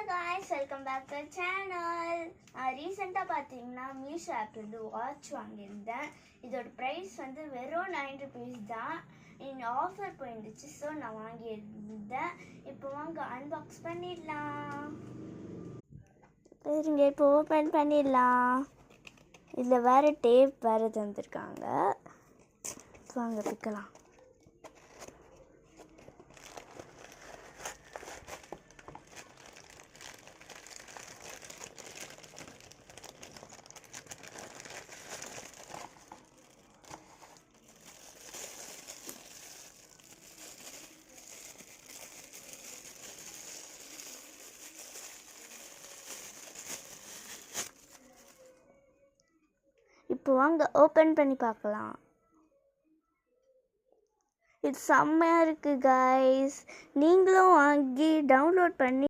guys, welcome back to the channel. ரீசெண்டாக பார்த்தீங்கன்னா Meesho ஆப்லேருந்து watch வாங்கியிருந்தேன். இதோட ப்ரைஸ் வந்து வெறும் 9 rupees தான். ஆஃபர் போயிருந்துச்சு, ஸோ நான் வாங்கியிருந்தேன். இப்போ வாங்க அன்பாக்ஸ் பண்ணிடலாம். சரிங்க, இப்போ ஓப்பன் பண்ணிடலாம். இதில் வேறு டேப் வேறு தந்துருக்காங்க. வாங்க பிக்கலாம். இப்போ வாங்க ஓப்பன் பண்ணி பார்க்கலாம். இது செம்மையாக இருக்குது கைஸ். நீங்களும் வாங்கி டவுன்லோட் பண்ணி